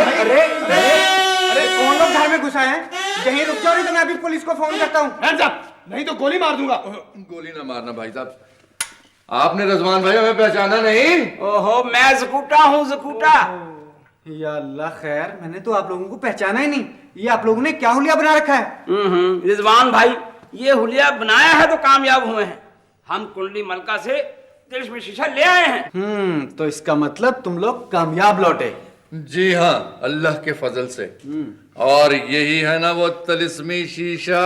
अरे अरे कौन लोग घर में घुसा है? यहीं रुक जाओ नहीं तो मैं अभी पुलिस को फोन करता हूँ। हैंड्स अप, नहीं तो गोली मार दूंगा। गोली ना मारना भाई साहब। आपने रजवान भाई हमें पहचाना नहीं? ओहो, मैं जकूटा हूँ, जकूटा। या अल्लाह खैर, मैंने तो आप लोगों को पहचाना ही नहीं। ये आप लोगों ने क्या हुलिया बना रखा है? रिजवान भाई, ये हुलिया बनाया है तो कामयाब हुए हैं। हम कुंडली मलका से तिलिस्मी शीशा ले आए हैं। तो इसका मतलब तुम लोग कामयाब लौटे। जी हाँ, अल्लाह के फजल से। और यही है ना वो तिलिस्मी शीशा?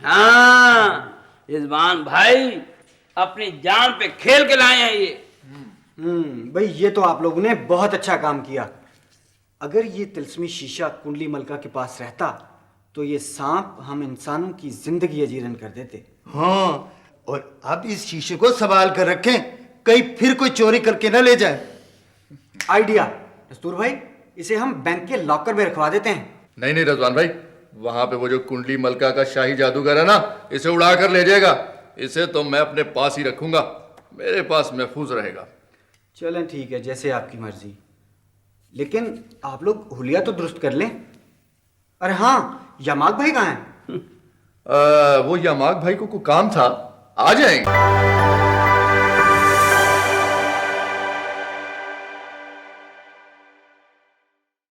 हाँ रिजवान भाई, अपनी जान पे खेल के लाए हैं ये। भाई ये तो आप लोगों ने बहुत अच्छा काम किया। अगर ये तिलिस्मी शीशा कुंडली मलका के पास रहता तो ये सांप हम इंसानों की जिंदगी अजीरन कर देते। हाँ, और अब इस शीशे को संभाल कर रखें, कहीं फिर कोई चोरी करके ना ले जाए। आइडिया दस्तूर भाई, इसे हम बैंक के लॉकर में रखवा देते हैं। नहीं नहीं रजवान भाई, वहां पे वो जो कुंडली मलका का शाही जादूगर है ना, इसे उड़ा कर ले जाएगा। इसे तो मैं अपने पास ही रखूंगा, मेरे पास महफूज रहेगा। चलें ठीक है, जैसे आपकी मर्जी। लेकिन आप लोग हुलिया तो दुरुस्त कर लें। अरे हाँ, यमाग भाई कहाँ हैं? वो यमाग भाई को काम था, आ जाएंगे।